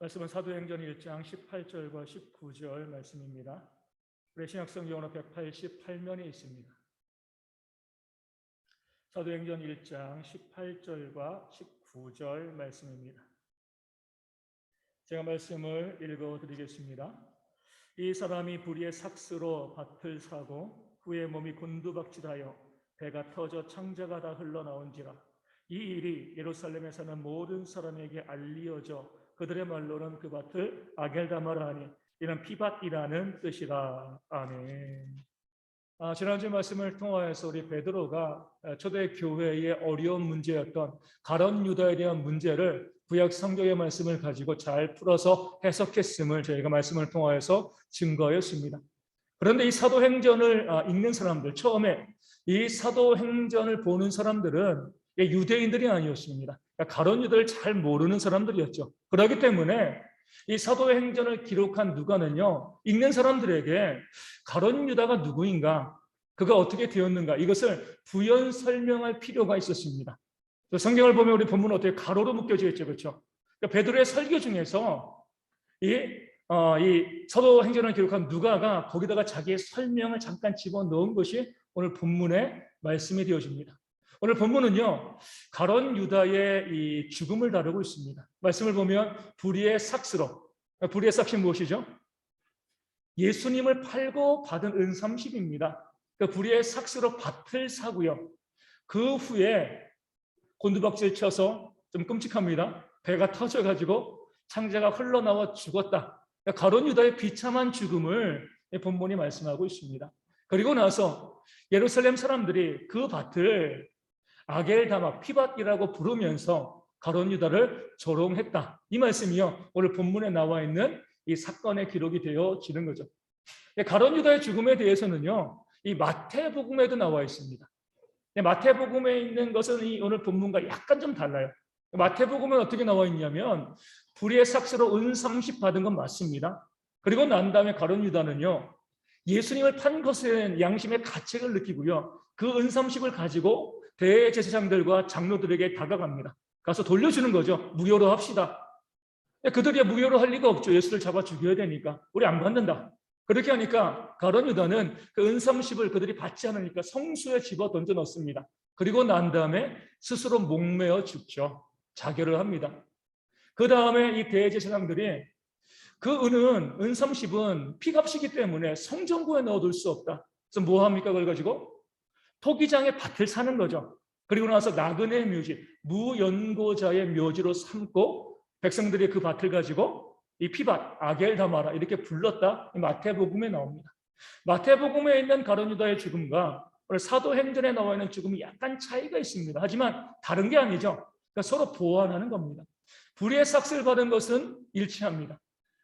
말씀은 사도행전 1장 18절과 19절 말씀입니다. 우리 신약성경으로 188면에 있습니다. 사도행전 1장 18절과 19절 말씀입니다. 제가 말씀을 읽어드리겠습니다. 이 사람이 불의의 삭스로 밭을 사고 후에 몸이 곤두박질하여 배가 터져 창자가 다 흘러나온지라. 이 일이 예루살렘에 사는 모든 사람에게 알리어져 그들의 말로는 그 밭을 아겔다마라 하니 이는 피밭이라는 뜻이라. 아멘. 지난주 말씀을 통하여서 우리 베드로가 초대 교회의 어려운 문제였던 가룟 유다에 대한 문제를 구약 성경의 말씀을 가지고 잘 풀어서 해석했음을 저희가 말씀을 통하여서 증거했습니다. 그런데 이 사도행전을 읽는 사람들, 처음에 이 사도행전을 보는 사람들은 유대인들이 아니었습니다. 가룟 유다를 잘 모르는 사람들이었죠. 그렇기 때문에 이 사도행전을 기록한 누가는요, 읽는 사람들에게 가룟 유다가 누구인가, 그가 어떻게 되었는가, 이것을 부연 설명할 필요가 있었습니다. 성경을 보면 우리 본문은 어떻게 가로로 묶여져 있죠, 그렇죠? 그러니까 베드로의 설교 중에서 이 사도행전을 기록한 누가가 거기다가 자기의 설명을 잠깐 집어넣은 것이 오늘 본문의 말씀이 되어집니다. 오늘 본문은요, 가룟 유다의 이 죽음을 다루고 있습니다. 말씀을 보면 불의의 삭스로, 불의의 삭스는 무엇이죠? 예수님을 팔고 받은 은삼십입니다. 그 불의의 삭스로 밭을 사고요. 그 후에 곤두박질 쳐서 좀 끔찍합니다. 배가 터져가지고 창자가 흘러나와 죽었다. 가룟 유다의 비참한 죽음을 본문이 말씀하고 있습니다. 그리고 나서 예루살렘 사람들이 그 밭을 아겔다마, 피밭이라고 부르면서 가룟 유다를 조롱했다. 이 말씀이요, 오늘 본문에 나와 있는 이 사건의 기록이 되어지는 거죠. 가룟 유다의 죽음에 대해서는요, 이 마태복음에도 나와 있습니다. 마태복음에 있는 것은 이 오늘 본문과 약간 좀 달라요. 마태복음은 어떻게 나와 있냐면 불의의 삭스로 은30 받은 건 맞습니다. 그리고 난 다음에 가룟 유다는요, 예수님을 판 것은 양심의 가책을 느끼고요, 그 은30을 가지고 대제사장들과 장로들에게 다가갑니다. 가서 돌려주는 거죠. 무효로 합시다. 그들이 무효로 할 리가 없죠. 예수를 잡아 죽여야 되니까. 우리 안 받는다. 그렇게 하니까 가룟 유다는 그 은30을 그들이 받지 않으니까 성수에 집어 던져 넣습니다. 그리고 난 다음에 스스로 목매어 죽죠. 자결을 합니다. 그 다음에 이 대제사장들이 그 은30은 피값이기 때문에 성전구에 넣어둘 수 없다. 그래서 뭐 합니까? 그걸 가지고 토기장의 밭을 사는 거죠. 그리고 나서 나그네 묘지, 무연고자의 묘지로 삼고 백성들이 그 밭을 가지고 이 피밭, 아겔다마라 이렇게 불렀다. 마태복음에 나옵니다. 마태복음에 있는 가룟 유다의 죽음과 오늘 사도행전에 나와 있는 죽음이 약간 차이가 있습니다. 하지만 다른 게 아니죠. 그러니까 서로 보완하는 겁니다. 불의의 삭스를 받은 것은 일치합니다.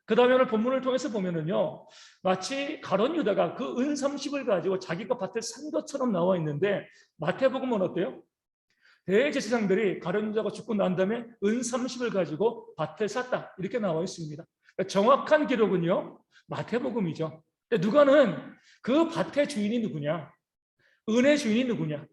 그 다음에 오늘 본문을 통해서 보면은요, 마치 가룟 유다가 그 은30을 가지고 자기가 밭을 산 것처럼 나와 있는데, 마태복음은 어때요? 대제사장들이 가룟 유다가 죽고 난 다음에 은30을 가지고 밭을 샀다, 이렇게 나와 있습니다. 그러니까 정확한 기록은요, 마태복음이죠. 누가는 그 밭의 주인이 누구냐, 은의 주인이 누구냐.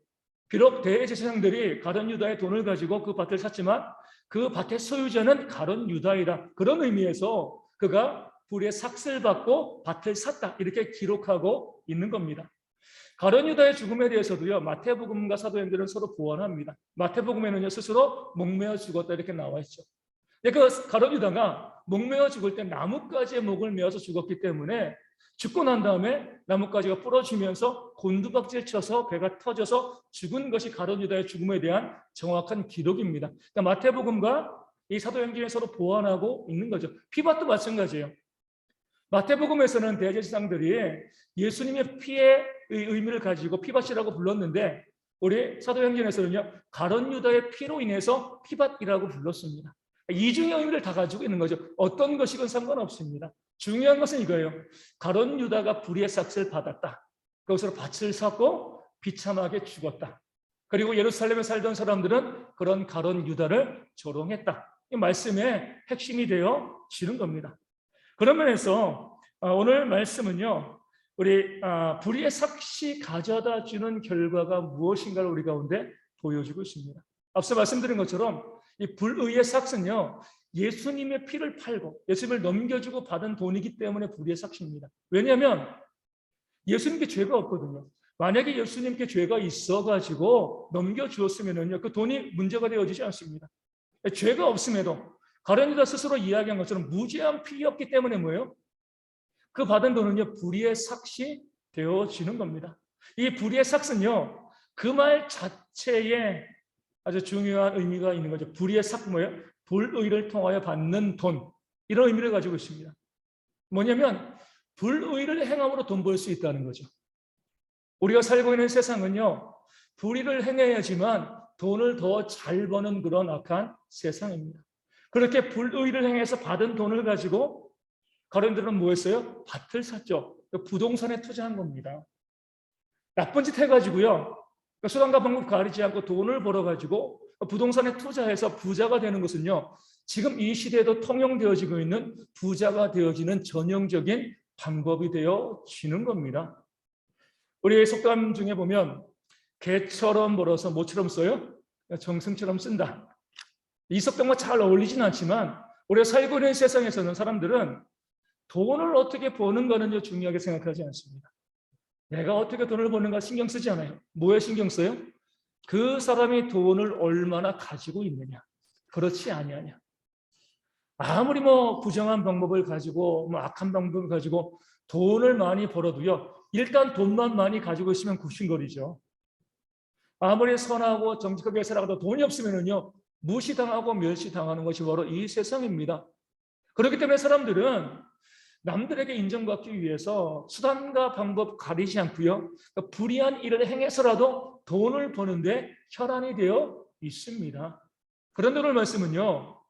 비록 대제사장들이 가룟 유다의 돈을 가지고 그 밭을 샀지만 그 밭의 소유자는 가룟 유다이다. 그런 의미에서 그가 불의의 삭스를 받고 밭을 샀다, 이렇게 기록하고 있는 겁니다. 가룟 유다의 죽음에 대해서도요, 마태복음과 사도행전은 서로 보완합니다. 마태복음에는요, 스스로 목매어 죽었다 이렇게 나와 있죠. 그 가룟 유다가 목매어 죽을 때 나뭇가지에 목을 메어서 죽었기 때문에 죽고 난 다음에 나뭇가지가 부러지면서 곤두박질 쳐서 배가 터져서 죽은 것이 가룟 유다의 죽음에 대한 정확한 기록입니다. 그러니까 마태복음과 이 사도행전에 서로 보완하고 있는 거죠. 피밭도 마찬가지예요. 마태복음에서는 대제사장들이 예수님의 피의 의미를 가지고 피밭이라고 불렀는데, 우리 사도행전에서는요, 가룟 유다의 피로 인해서 피밭이라고 불렀습니다. 이중의 의미를 다 가지고 있는 거죠. 어떤 것이건 상관없습니다. 중요한 것은 이거예요. 가룟 유다가 불의의 삭스를 받았다. 그것으로 밭을 샀고 비참하게 죽었다. 그리고 예루살렘에 살던 사람들은 그런 가룟 유다를 조롱했다. 이 말씀의 핵심이 되어지는 겁니다. 그런 면에서 오늘 말씀은요, 우리 불의의 삭시 가져다 주는 결과가 무엇인가를 우리 가운데 보여주고 있습니다. 앞서 말씀드린 것처럼 이 불의의 삭스는요, 예수님의 피를 팔고 예수님을 넘겨주고 받은 돈이기 때문에 불의의 삭시입니다. 왜냐하면 예수님께 죄가 없거든요. 만약에 예수님께 죄가 있어가지고 넘겨주었으면요, 그 돈이 문제가 되어지지 않습니다. 죄가 없음에도 가룟 유다 스스로 이야기한 것처럼 무죄한 피였기 때문에 뭐예요? 그 받은 돈은요, 불의의 삭시 되어지는 겁니다. 이 불의의 삭은요, 그 말 자체에 아주 중요한 의미가 있는 거죠. 불의의 삭 뭐예요? 불의를 통하여 받는 돈, 이런 의미를 가지고 있습니다. 뭐냐면 불의를 행함으로 돈 벌 수 있다는 거죠. 우리가 살고 있는 세상은요, 불의를 행해야지만 돈을 더 잘 버는 그런 악한 세상입니다. 그렇게 불의를 행해서 받은 돈을 가지고 가론들은 뭐 했어요? 밭을 샀죠. 부동산에 투자한 겁니다. 나쁜 짓 해가지고요, 수단과 방법 가리지 않고 돈을 벌어가지고 부동산에 투자해서 부자가 되는 것은요, 지금 이 시대에도 통용되어지고 있는 부자가 되어지는 전형적인 방법이 되어지는 겁니다. 우리의 속담 중에 보면 개처럼 벌어서 뭐처럼 써요? 정승처럼 쓴다. 이 속담과 잘 어울리진 않지만 우리가 살고 있는 세상에서는 사람들은 돈을 어떻게 버는 거는요 중요하게 생각하지 않습니다. 내가 어떻게 돈을 버는가 신경 쓰지 않아요. 뭐에 신경 써요? 그 사람이 돈을 얼마나 가지고 있느냐. 그렇지 아니하냐. 아무리 뭐 부정한 방법을 가지고 뭐 악한 방법을 가지고 돈을 많이 벌어도요, 일단 돈만 많이 가지고 있으면 굽신거리죠. 아무리 선하고 정직하게 살아가도 돈이 없으면은요, 무시당하고 멸시당하는 것이 바로 이 세상입니다. 그렇기 때문에 사람들은 남들에게 인정받기 위해서 수단과 방법 가리지 않고요, 불의한 일을 행해서라도 돈을 버는데 혈안이 되어 있습니다. 그런데 오늘 말씀은요,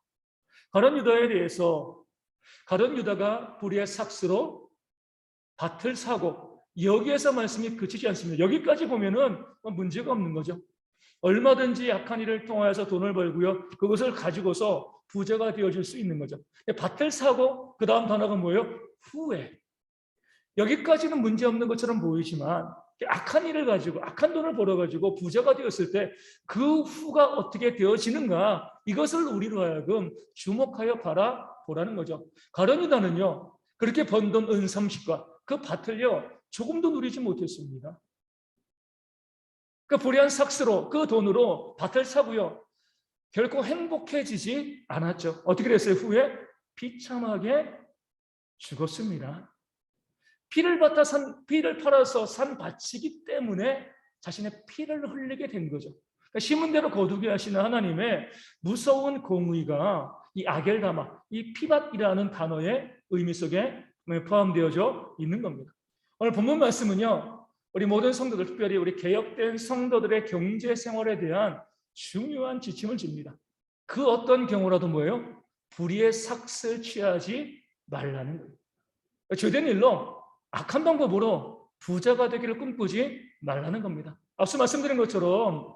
가룟 유다에 대해서 가룟 유다가 불의의 삭스로 밭을 사고, 여기에서 말씀이 그치지 않습니다. 여기까지 보면은 문제가 없는 거죠. 얼마든지 악한 일을 통하여서 돈을 벌고요, 그것을 가지고서 부자가 되어질 수 있는 거죠. 밭을 사고 그 다음 단어가 뭐예요? 후회. 여기까지는 문제없는 것처럼 보이지만 악한 일을 가지고 악한 돈을 벌어가지고 부자가 되었을 때 그 후가 어떻게 되어지는가, 이것을 우리로 하여금 주목하여 바라보라는 거죠. 가룟 유다는요, 그렇게 번 돈 은 30과 그 밭을요 조금도 누리지 못했습니다. 그 불의한 삭스로 그 돈으로 밭을 사고요, 결코 행복해지지 않았죠. 어떻게 됐어요? 후에 비참하게 죽었습니다. 피를 팔아서 산 밭이기 때문에 자신의 피를 흘리게 된 거죠. 그러니까 심은 대로 거두게 하시는 하나님의 무서운 공의가 이 아겔다마, 이 피밭이라는 단어의 의미 속에 포함되어져 있는 겁니다. 오늘 본문 말씀은요, 우리 모든 성도들, 특별히 우리 개혁된 성도들의 경제 생활에 대한 중요한 지침을 줍니다. 그 어떤 경우라도 뭐예요? 불의의 삭슬 취하지 말라는 거예요. 죄된 일로 악한 방법으로 부자가 되기를 꿈꾸지 말라는 겁니다. 앞서 말씀드린 것처럼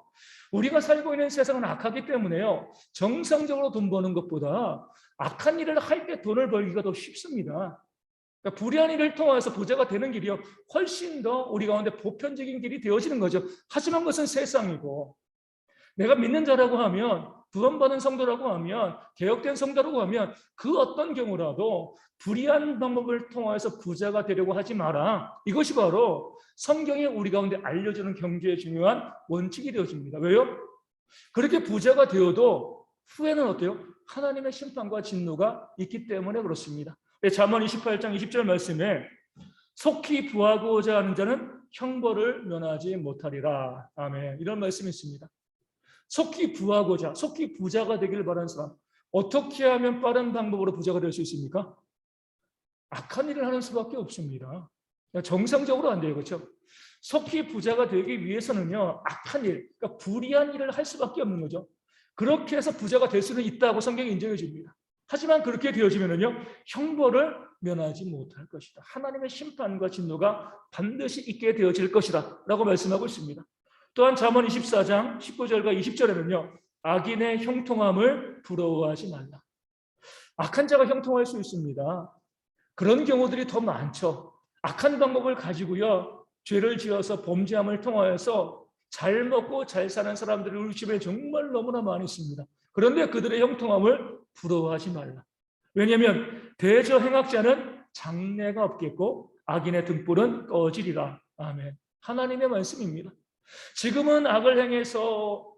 우리가 살고 있는 세상은 악하기 때문에요, 정상적으로 돈 버는 것보다 악한 일을 할 때 돈을 벌기가 더 쉽습니다. 그러니까 불의한 일을 통해서 부자가 되는 길이요, 훨씬 더 우리 가운데 보편적인 길이 되어지는 거죠. 하지만 그것은 세상이고, 내가 믿는 자라고 하면, 구원받은 성도라고 하면, 개혁된 성도라고 하면 그 어떤 경우라도 불의한 방법을 통해서 부자가 되려고 하지 마라. 이것이 바로 성경이 우리 가운데 알려주는 경제의 중요한 원칙이 되어집니다. 왜요? 그렇게 부자가 되어도 후에는 어때요? 하나님의 심판과 진노가 있기 때문에 그렇습니다. 잠언 28장 20절 말씀에 속히 부하고자 하는 자는 형벌을 면하지 못하리라. 아멘. 이런 말씀이 있습니다. 속히 부하고자, 속히 부자가 되기를 바라는 사람, 어떻게 하면 빠른 방법으로 부자가 될 수 있습니까? 악한 일을 하는 수밖에 없습니다. 정상적으로 안 돼요. 그렇죠? 속히 부자가 되기 위해서는요, 악한 일, 그러니까 불의한 일을 할 수밖에 없는 거죠. 그렇게 해서 부자가 될 수는 있다고 성경이 인정해 줍니다. 하지만 그렇게 되어지면은요, 형벌을 면하지 못할 것이다. 하나님의 심판과 진노가 반드시 있게 되어질 것이다 라고 말씀하고 있습니다. 또한 잠언 24장 19절과 20절에는요, 악인의 형통함을 부러워하지 말라. 악한 자가 형통할 수 있습니다. 그런 경우들이 더 많죠. 악한 방법을 가지고요, 죄를 지어서 범죄함을 통하여서 잘 먹고 잘 사는 사람들이 우리 주변에 정말 너무나 많이 있습니다. 그런데 그들의 형통함을 부러워하지 말라. 왜냐하면 대저 행악자는 장래가 없겠고 악인의 등불은 꺼지리라. 아멘. 하나님의 말씀입니다. 지금은 악을 행해서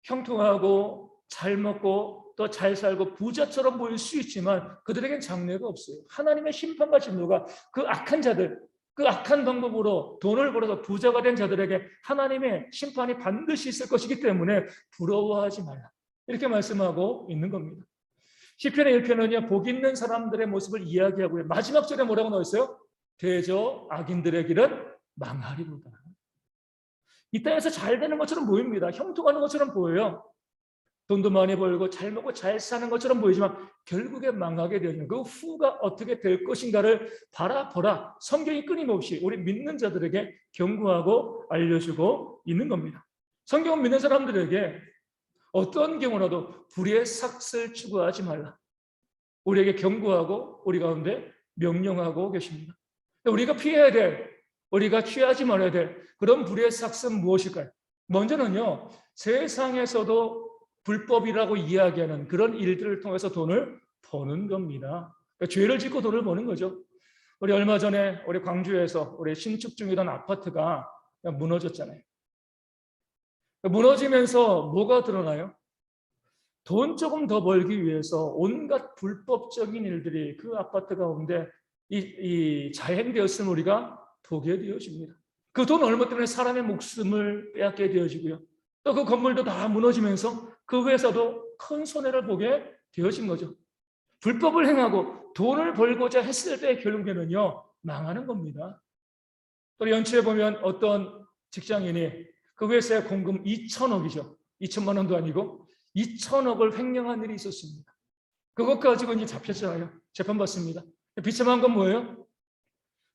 형통하고 잘 먹고 또 잘 살고 부자처럼 보일 수 있지만 그들에겐 장래가 없어요. 하나님의 심판과 진노가 그 악한 자들, 그 악한 방법으로 돈을 벌어서 부자가 된 자들에게 하나님의 심판이 반드시 있을 것이기 때문에 부러워하지 말라. 이렇게 말씀하고 있는 겁니다. 시편의 1편은요, 복 있는 사람들의 모습을 이야기하고요. 마지막 절에 뭐라고 나와 있어요? 대저 악인들의 길은 망하리로다. 이 땅에서 잘 되는 것처럼 보입니다. 형통하는 것처럼 보여요. 돈도 많이 벌고 잘 먹고 잘 사는 것처럼 보이지만 결국에 망하게 되는 그 후가 어떻게 될 것인가를 바라보라. 성경이 끊임없이 우리 믿는 자들에게 경고하고 알려주고 있는 겁니다. 성경은 믿는 사람들에게 어떤 경우라도 불의의 삭슬 추구하지 말라. 우리에게 경고하고 우리 가운데 명령하고 계십니다. 우리가 피해야 될, 우리가 취하지 말아야 될 그런 불의의 삭슬은 무엇일까요? 먼저는요, 세상에서도 불법이라고 이야기하는 그런 일들을 통해서 돈을 버는 겁니다. 그러니까 죄를 짓고 돈을 버는 거죠. 우리 얼마 전에 우리 광주에서 우리 신축 중이던 아파트가 무너졌잖아요. 무너지면서 뭐가 드러나요? 돈 조금 더 벌기 위해서 온갖 불법적인 일들이 그 아파트 가운데 자행되었음을 우리가 보게 되어집니다. 그 돈 얼마 때문에 사람의 목숨을 빼앗게 되어지고요. 또 그 건물도 다 무너지면서 그 회사도 큰 손해를 보게 되어진 거죠. 불법을 행하고 돈을 벌고자 했을 때 결국에는요, 망하는 겁니다. 또 연초에 보면 어떤 직장인이 그 회사의 공금 2천억이죠. 2천만 원도 아니고 2천억을 횡령한 일이 있었습니다. 그것 가지고 이제 잡혔잖아요. 재판받습니다. 비참한 건 뭐예요?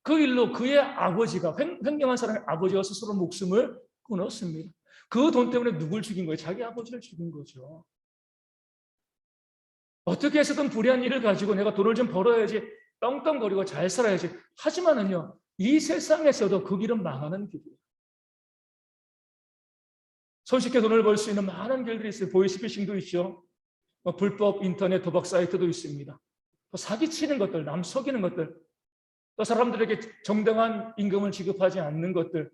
그 일로 그의 아버지가, 횡령한 사람의 아버지가 스스로 목숨을 끊었습니다. 그 돈 때문에 누굴 죽인 거예요? 자기 아버지를 죽인 거죠. 어떻게 해서든 불의한 일을 가지고 내가 돈을 좀 벌어야지, 떵떵거리고 잘 살아야지. 하지만은요, 이 세상에서도 그 길은 망하는 길이에요. 손쉽게 돈을 벌 수 있는 많은 길들이 있어요. 보이스피싱도 있죠. 불법 인터넷 도박 사이트도 있습니다. 또 사기치는 것들, 남 속이는 것들, 또 사람들에게 정당한 임금을 지급하지 않는 것들,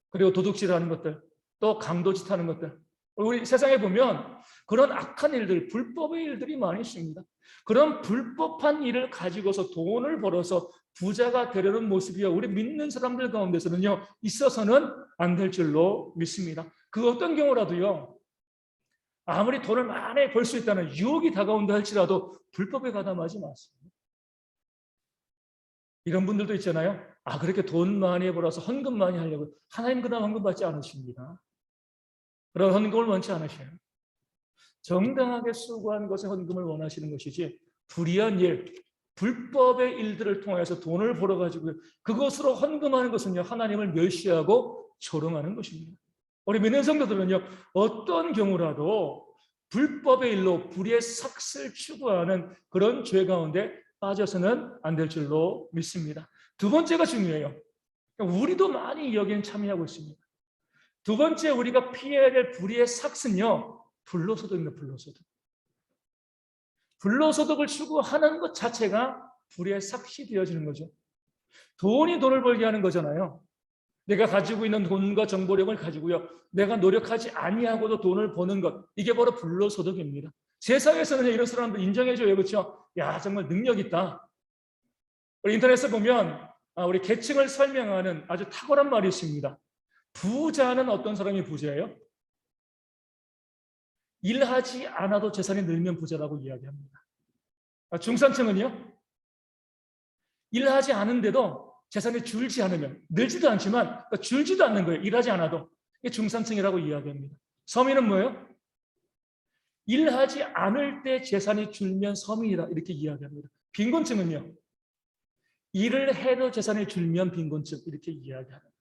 그리고 도둑질하는 것들, 또 강도짓하는 것들. 우리 세상에 보면 그런 악한 일들, 불법의 일들이 많이 있습니다. 그런 불법한 일을 가지고서 돈을 벌어서 부자가 되려는 모습이요, 우리 믿는 사람들 가운데서는요, 있어서는 안 될 줄로 믿습니다. 그 어떤 경우라도요, 아무리 돈을 많이 벌 수 있다는 유혹이 다가온다 할지라도 불법에 가담하지 마세요. 이런 분들도 있잖아요. 그렇게 돈 많이 벌어서 헌금 많이 하려고. 하나님 그다음 헌금 받지 않으십니다. 그런 헌금을 원치 않으셔요. 정당하게 수고한 것에 헌금을 원하시는 것이지, 불의한 일, 불법의 일들을 통해서 돈을 벌어가지고 그것으로 헌금하는 것은요, 하나님을 멸시하고 조롱하는 것입니다. 우리 믿는 성도들은요, 어떤 경우라도 불법의 일로 불의의 삭슬 추구하는 그런 죄 가운데 빠져서는 안 될 줄로 믿습니다. 두 번째가 중요해요. 우리도 많이 여기에 참여하고 있습니다. 두 번째 우리가 피해야 될 불의의 삭은요, 불로소득입니다. 불로소득. 불로소득을 추구하는 것 자체가 불의의 삭이 되어지는 거죠. 돈이 돈을 벌게 하는 거잖아요. 내가 가지고 있는 돈과 정보력을 가지고요, 내가 노력하지 아니하고도 돈을 버는 것, 이게 바로 불로소득입니다. 세상에서는 이런 사람들 인정해줘요. 그렇죠? 야, 정말 능력 있다. 우리 인터넷에 보면 우리 계층을 설명하는 아주 탁월한 말이 있습니다. 부자는 어떤 사람이 부자예요? 일하지 않아도 재산이 늘면 부자라고 이야기합니다. 중산층은요? 일하지 않은데도 재산이 줄지 않으면, 늘지도 않지만 줄지도 않는 거예요. 일하지 않아도. 이게 중산층이라고 이야기합니다. 서민은 뭐예요? 일하지 않을 때 재산이 줄면 서민이다, 이렇게 이야기합니다. 빈곤층은요? 일을 해도 재산이 줄면 빈곤층, 이렇게 이야기합니다.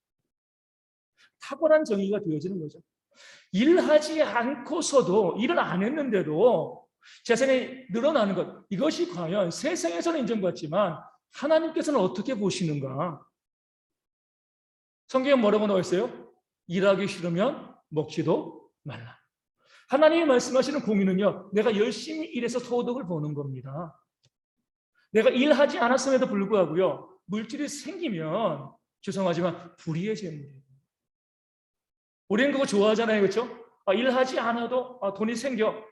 탁월한 정의가 되어지는 거죠. 일하지 않고서도, 일을 안 했는데도 재산이 늘어나는 것, 이것이 과연 세상에서는 인정받지만 하나님께서는 어떻게 보시는가? 성경에 뭐라고 나와 있어요? 일하기 싫으면 먹지도 말라. 하나님이 말씀하시는 공의는요, 내가 열심히 일해서 소득을 버는 겁니다. 내가 일하지 않았음에도 불구하고요, 물질이 생기면 죄송하지만 불의해지는 거예요. 우리는 그거 좋아하잖아요, 그렇죠? 일하지 않아도 돈이 생겨.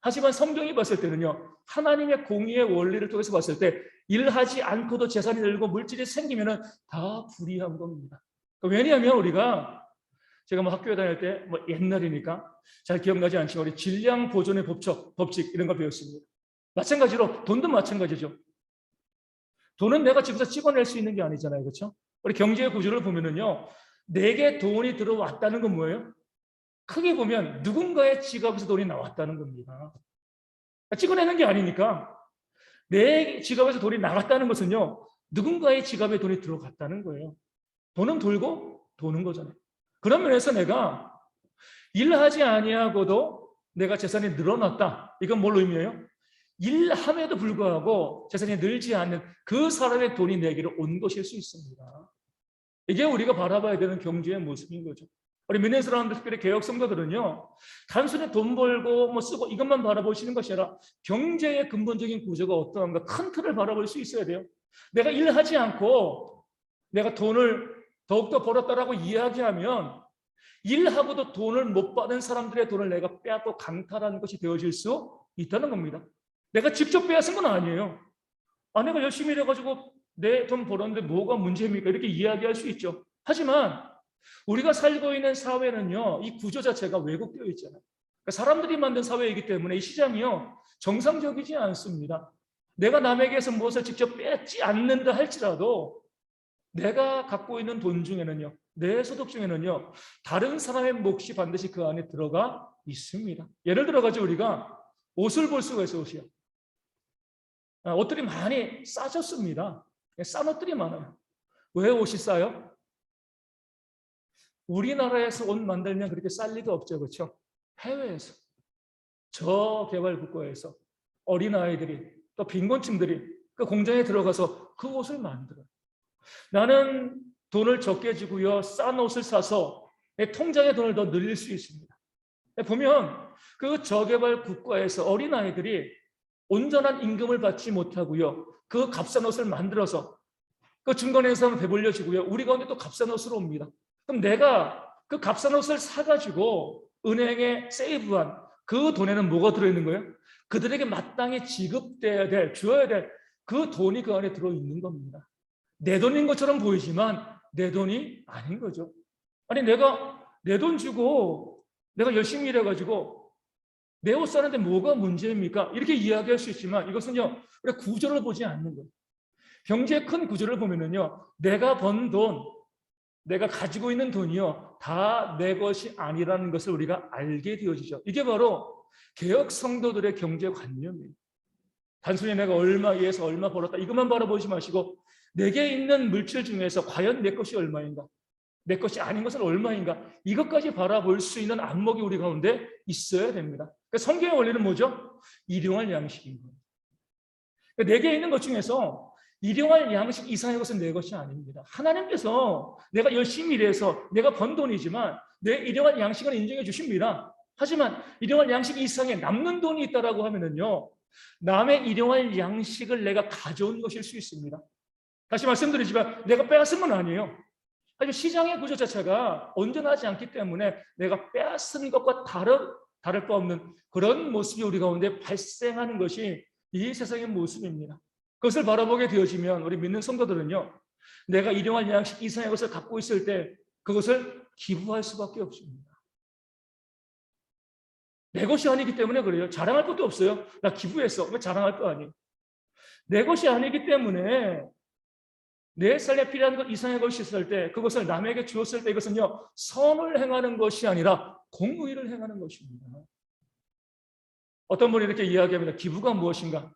하지만 성경이 봤을 때는요, 하나님의 공의의 원리를 통해서 봤을 때 일하지 않고도 재산이 늘고 물질이 생기면은 다 불의한 겁니다. 왜냐하면 우리가 제가 학교에 다닐 때 옛날이니까 잘 기억나지 않지만 우리 질량 보존의 법칙 이런 걸 배웠습니다. 마찬가지로 돈도 마찬가지죠. 돈은 내가 집에서 찍어낼 수 있는 게 아니잖아요, 그렇죠? 우리 경제의 구조를 보면은요, 내게 돈이 들어왔다는 건 뭐예요? 크게 보면 누군가의 지갑에서 돈이 나왔다는 겁니다. 찍어내는 게 아니니까 내 지갑에서 돈이 나갔다는 것은요, 누군가의 지갑에 돈이 들어갔다는 거예요. 돈은 돌고 도는 거잖아요. 그런 면에서 내가 일하지 아니하고도 내가 재산이 늘어났다. 이건 뭘 의미해요? 일함에도 불구하고 재산이 늘지 않는 그 사람의 돈이 내게로 온 것일 수 있습니다. 이게 우리가 바라봐야 되는 경제의 모습인 거죠. 우리 믿는 사람들, 특별히 개혁 성도들은요, 단순히 돈 벌고 쓰고 이것만 바라보시는 것이 아니라 경제의 근본적인 구조가 어떠한가 큰 틀을 바라볼 수 있어야 돼요. 내가 일하지 않고 내가 돈을 더욱더 벌었다라고 이야기하면 일하고도 돈을 못 받은 사람들의 돈을 내가 빼앗고 강탈하는 것이 되어질 수 있다는 겁니다. 내가 직접 빼앗은 건 아니에요. 내가 열심히 일해가지고 내 돈 벌었는데 뭐가 문제입니까? 이렇게 이야기할 수 있죠. 하지만 우리가 살고 있는 사회는요, 이 구조 자체가 왜곡되어 있잖아요. 그러니까 사람들이 만든 사회이기 때문에 이 시장이요, 정상적이지 않습니다. 내가 남에게서 무엇을 직접 뺏지 않는다 할지라도 내가 갖고 있는 돈 중에는요, 내 소득 중에는요, 다른 사람의 몫이 반드시 그 안에 들어가 있습니다. 예를 들어가지고 우리가 옷을 볼 수가 있어요. 옷이요. 옷들이 많이 싸졌습니다. 싼 옷들이 많아요. 왜 옷이 싸요? 우리나라에서 옷 만들면 그렇게 쌀 리가 없죠, 그렇죠? 해외에서, 저개발 국가에서 어린아이들이 또 빈곤층들이 그 공장에 들어가서 그 옷을 만들어요. 나는 돈을 적게 주고요, 싼 옷을 사서 내 통장에 돈을 더 늘릴 수 있습니다. 보면 그 저개발 국가에서 어린아이들이 온전한 임금을 받지 못하고요, 그 값싼 옷을 만들어서 그 중간에서 배불려 주고요, 우리 가운데 또 값싼 옷으로 옵니다. 그럼 내가 그 값싼 옷을 사가지고 은행에 세이브한 그 돈에는 뭐가 들어있는 거예요? 그들에게 마땅히 지급돼야 될, 주어야 될 그 돈이 그 안에 들어있는 겁니다. 내 돈인 것처럼 보이지만 내 돈이 아닌 거죠. 아니, 내가 내 돈 주고 내가 열심히 일해가지고 내 옷 사는데 뭐가 문제입니까? 이렇게 이야기할 수 있지만 이것은요, 우리 구조를 보지 않는 거예요. 경제의 큰 구조를 보면은요, 내가 번 돈, 내가 가지고 있는 돈이요, 다 내 것이 아니라는 것을 우리가 알게 되어지죠. 이게 바로 개혁 성도들의 경제 관념이에요. 단순히 내가 얼마 위해서 얼마 벌었다 이것만 바라보지 마시고 내게 있는 물질 중에서 과연 내 것이 얼마인가, 내 것이 아닌 것은 얼마인가, 이것까지 바라볼 수 있는 안목이 우리 가운데 있어야 됩니다. 그러니까 성경의 원리는 뭐죠? 일용할 양식인 거예요. 그러니까 내게 있는 것 중에서 일용할 양식 이상의 것은 내 것이 아닙니다. 하나님께서 내가 열심히 일해서 내가 번 돈이지만 내 일용할 양식을 인정해 주십니다. 하지만 일용할 양식 이상의 남는 돈이 있다라고 하면은요, 남의 일용할 양식을 내가 가져온 것일 수 있습니다. 다시 말씀드리지만 내가 빼앗은 건 아니에요. 하지만 시장의 구조 자체가 온전하지 않기 때문에 내가 빼앗은 것과 다를 바 없는 그런 모습이 우리 가운데 발생하는 것이 이 세상의 모습입니다. 그것을 바라보게 되어지면 우리 믿는 성도들은요, 내가 일용할 양식 이상의 것을 갖고 있을 때 그것을 기부할 수밖에 없습니다. 내 것이 아니기 때문에 그래요. 자랑할 것도 없어요. 나 기부했어. 왜 자랑할 거 아니에요. 내 것이 아니기 때문에 내 삶에 필요한 것 이상의 것이 있을 때, 그것을 남에게 주었을 때 이것은요, 선을 행하는 것이 아니라 공의를 행하는 것입니다. 어떤 분이 이렇게 이야기합니다. 기부가 무엇인가?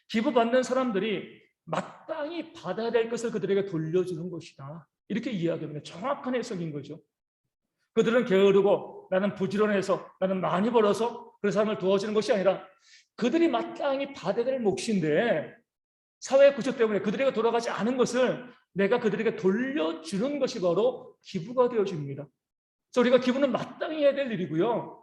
기부 받는 사람들이 마땅히 받아야 될 것을 그들에게 돌려주는 것이다. 이렇게 이야기합니다. 정확한 해석인 거죠. 그들은 게으르고 나는 부지런해서 나는 많이 벌어서 그 사람을 도와주는 것이 아니라 그들이 마땅히 받아야 될 몫인데 사회 구조 때문에 그들에게 돌아가지 않은 것을 내가 그들에게 돌려주는 것이 바로 기부가 되어집니다. 그래서 우리가 기부는 마땅히 해야 될 일이고요,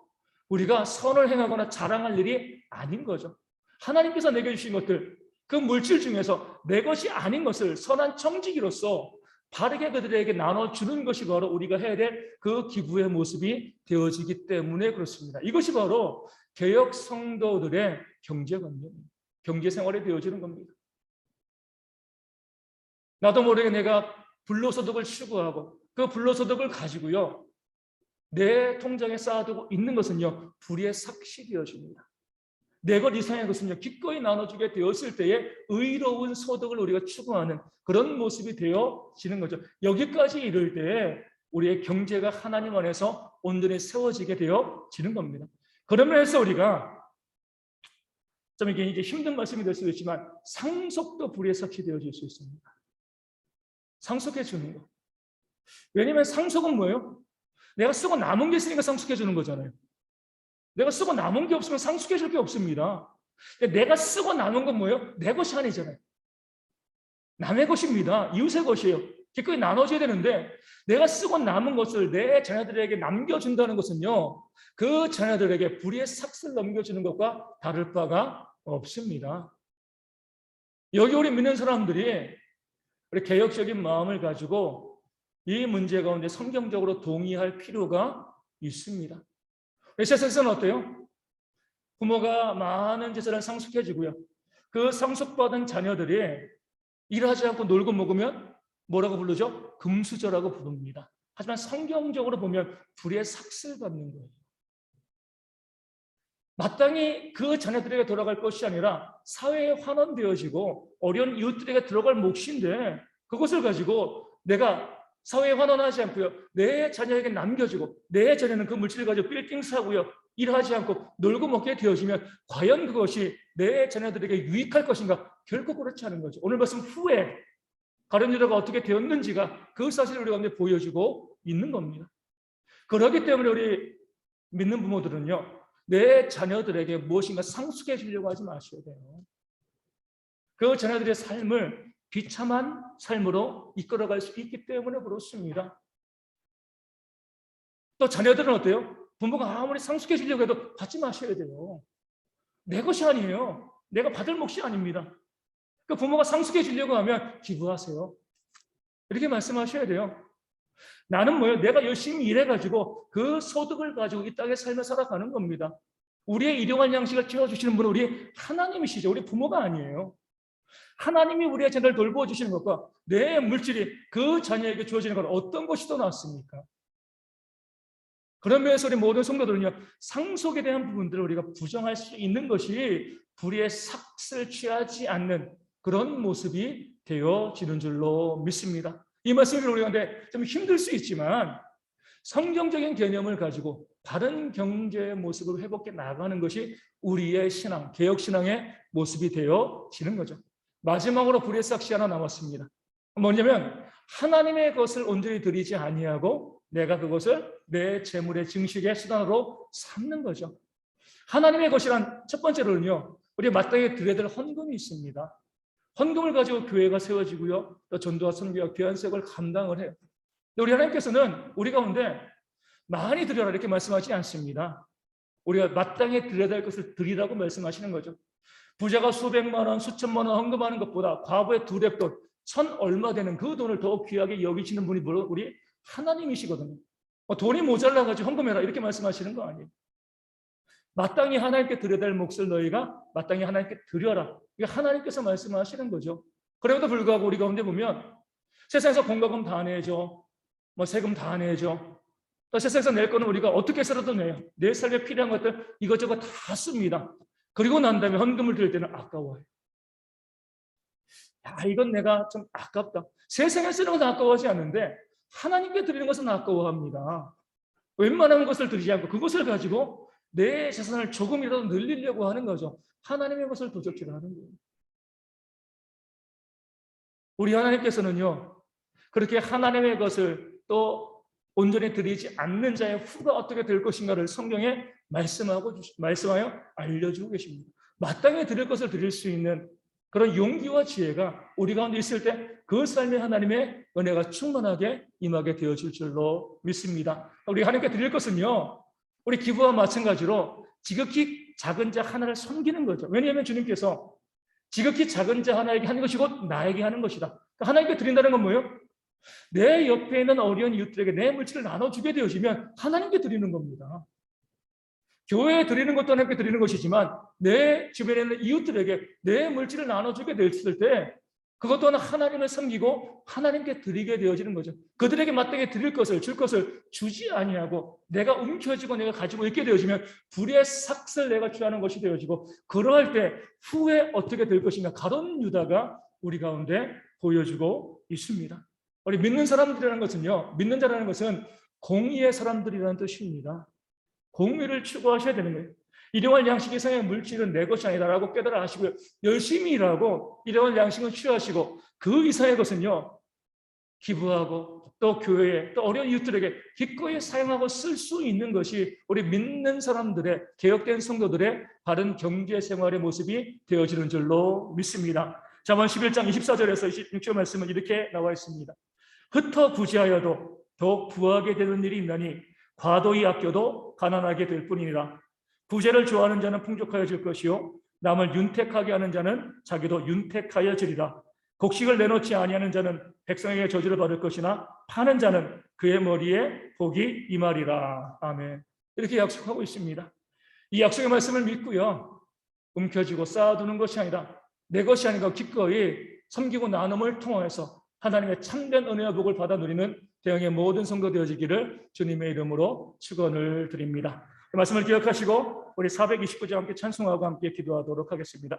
우리가 선을 행하거나 자랑할 일이 아닌 거죠. 하나님께서 내게 주신 것들, 그 물질 중에서 내 것이 아닌 것을 선한 청지기로서 바르게 그들에게 나눠주는 것이 바로 우리가 해야 될 그 기부의 모습이 되어지기 때문에 그렇습니다. 이것이 바로 개역 성도들의 경제관념입니다. 경제생활이 되어지는 겁니다. 나도 모르게 내가 불로소득을 추구하고 그 불로소득을 가지고요, 내 통장에 쌓아두고 있는 것은요, 불의의 삭시 되어집니다. 내 것 이상의 것은요, 기꺼이 나눠주게 되었을 때에 의로운 소득을 우리가 추구하는 그런 모습이 되어지는 거죠. 여기까지 이를 때에 우리의 경제가 하나님 안에서 온전히 세워지게 되어지는 겁니다. 그러면 해서 우리가 좀 이게 이제 힘든 말씀이 될 수도 있지만 상속도 불의의 삭시 되어질 수 있습니다. 상속해 주는 거. 왜냐하면 상속은 뭐예요? 내가 쓰고 남은 게 있으니까 상속해 주는 거잖아요. 내가 쓰고 남은 게 없으면 상속해 줄 게 없습니다. 내가 쓰고 남은 건 뭐예요? 내 것이 아니잖아요. 남의 것입니다. 이웃의 것이에요. 기꺼이 나눠줘야 되는데 내가 쓰고 남은 것을 내 자녀들에게 남겨준다는 것은요, 그 자녀들에게 불의의 삭슬 넘겨주는 것과 다를 바가 없습니다. 여기 우리 믿는 사람들이 우리 개혁적인 마음을 가지고 이 문제 가운데 성경적으로 동의할 필요가 있습니다. 세상에서는 어때요? 부모가 많은 재산을 상속해주고요, 그 상속받은 자녀들이 일하지 않고 놀고 먹으면 뭐라고 부르죠? 금수저라고 부릅니다. 하지만 성경적으로 보면 불의의 삭슬 받는 거예요. 마땅히 그 자녀들에게 돌아갈 것이 아니라 사회에 환원되어지고 어려운 이웃들에게 들어갈 몫인데 그것을 가지고 내가 사회에 환원하지 않고요, 내 자녀에게 남겨주고 내 자녀는 그 물질을 가지고 빌딩 사고요, 일하지 않고 놀고 먹게 되어지면 과연 그것이 내 자녀들에게 유익할 것인가? 결코 그렇지 않은 거죠. 오늘 말씀 후에 가룟 유다가 어떻게 되었는지가 그 사실을 우리 가운데 보여주고 있는 겁니다. 그렇기 때문에 우리 믿는 부모들은요, 내 자녀들에게 무엇인가 상속해 주려고 하지 마셔야 돼요. 그 자녀들의 삶을 비참한 삶으로 이끌어갈 수 있기 때문에 그렇습니다. 또 자녀들은 어때요? 부모가 아무리 상속해 주려고 해도 받지 마셔야 돼요. 내 것이 아니에요. 내가 받을 몫이 아닙니다. 그 부모가 상속해 주려고 하면 기부하세요. 이렇게 말씀하셔야 돼요. 나는 뭐예요? 내가 열심히 일해가지고 그 소득을 가지고 이 땅에 삶을 살아가는 겁니다. 우리의 일용할 양식을 채워주시는 분은 우리 하나님이시죠. 우리 부모가 아니에요. 하나님이 우리의 자녀를 돌보주시는 것과 내 물질이 그 자녀에게 주어지는 건 어떤 것이 더 낫습니까? 그런 면에서 우리 모든 성도들은요, 상속에 대한 부분들을 우리가 부정할 수 있는 것이 불의의 삭슬 취하지 않는 그런 모습이 되어지는 줄로 믿습니다. 이 말씀을 우리가 좀 힘들 수 있지만 성경적인 개념을 가지고 바른 경제의 모습으로 회복해 나가는 것이 우리의 신앙, 개혁신앙의 모습이 되어지는 거죠. 마지막으로 불의의 삭시 하나 남았습니다. 뭐냐면 하나님의 것을 온전히 드리지 아니하고 내가 그것을 내 재물의 증식의 수단으로 삼는 거죠. 하나님의 것이란 첫 번째로는요, 우리 마땅히 드려야 될 헌금이 있습니다. 헌금을 가지고 교회가 세워지고요, 또 전도와 선교와 귀환색을 감당을 해요. 우리 하나님께서는 우리 가운데 많이 드려라 이렇게 말씀하지 않습니다. 우리가 마땅히 드려야 될 것을 드리라고 말씀하시는 거죠. 부자가 수백만 원, 수천만 원 헌금하는 것보다 과부의 두렙돈, 천 얼마 되는 그 돈을 더 귀하게 여기시는 분이 우리 하나님이시거든요. 돈이 모자라가지고 헌금해라 이렇게 말씀하시는 거 아니에요. 마땅히 하나님께 드려야 될 몫을 너희가 마땅히 하나님께 드려라. 이게 하나님께서 말씀하시는 거죠. 그럼에도 불구하고 우리 가운데 보면 세상에서 공과금 다 내죠. 세금 다 내죠. 또 세상에서 낼 거는 우리가 어떻게 해서라도 내요. 내 삶에 필요한 것들 이것저것 다 씁니다. 그리고 난 다음에 헌금을 드릴 때는 아까워요. 이건 내가 좀 아깝다. 세상에 쓰는 것은 아까워하지 않는데 하나님께 드리는 것은 아까워합니다. 웬만한 것을 드리지 않고 그것을 가지고 내 재산을 조금이라도 늘리려고 하는 거죠. 하나님의 것을 도적질을 하는 거예요. 우리 하나님께서는요, 그렇게 하나님의 것을 또 온전히 드리지 않는 자의 후가 어떻게 될 것인가를 성경에 말씀하여 알려주고 계십니다. 마땅히 드릴 것을 드릴 수 있는 그런 용기와 지혜가 우리 가운데 있을 때 그 삶에 하나님의 은혜가 충만하게 임하게 되어질 줄로 믿습니다. 우리 하나님께 드릴 것은요, 우리 기부와 마찬가지로 지극히 작은 자 하나를 섬기는 거죠. 왜냐하면 주님께서 지극히 작은 자 하나에게 하는 것이 곧 나에게 하는 것이다. 그러니까 하나님께 드린다는 건 뭐예요? 내 옆에 있는 어려운 이웃들에게 내 물질을 나눠주게 되어지면 하나님께 드리는 겁니다. 교회에 드리는 것도 하나님께 드리는 것이지만 내 주변에 있는 이웃들에게 내 물질을 나눠주게 됐을 때 그것 또한 하나님을 섬기고 하나님께 드리게 되어지는 거죠. 그들에게 마땅히 드릴 것을 줄 것을 주지 아니하고 내가 움켜쥐고 내가 가지고 있게 되어지면 불의 삭슬 내가 취하는 것이 되어지고 그러할 때 후에 어떻게 될 것인가 가론 유다가 우리 가운데 보여주고 있습니다. 우리 믿는 사람들이라는 것은요, 믿는 자라는 것은 공의의 사람들이라는 뜻입니다. 공의를 추구하셔야 되는 거예요. 일용할 양식 이상의 물질은 내 것이 아니다라고 깨달아 하시고요. 열심히 일하고 일용할 양식은 취하시고 그 이상의 것은요. 기부하고 또 교회에 또 어려운 이웃들에게 기꺼이 사용하고 쓸 수 있는 것이 우리 믿는 사람들의 개혁된 성도들의 바른 경제 생활의 모습이 되어지는 줄로 믿습니다. 잠언 11장 24절에서 26절 말씀은 이렇게 나와 있습니다. 흩어 부지하여도 더욱 부하게 되는 일이 있나니 과도히 아껴도 가난하게 될 뿐이니라. 부재를 좋아하는 자는 풍족하여질 것이요 남을 윤택하게 하는 자는 자기도 윤택하여지리라. 곡식을 내놓지 아니하는 자는 백성에게 저주를 받을 것이나 파는 자는 그의 머리에 복이 임하리라. 아멘. 이렇게 약속하고 있습니다. 이 약속의 말씀을 믿고요. 움켜쥐고 쌓아두는 것이 아니라 내 것이 아니고 기꺼이 섬기고 나눔을 통해서 하나님의 참된 은혜와 복을 받아 누리는 대형의 모든 성도 되어지기를 주님의 이름으로 축원을 드립니다. 그 말씀을 기억하시고 우리 429절 함께 찬송하고 함께 기도하도록 하겠습니다.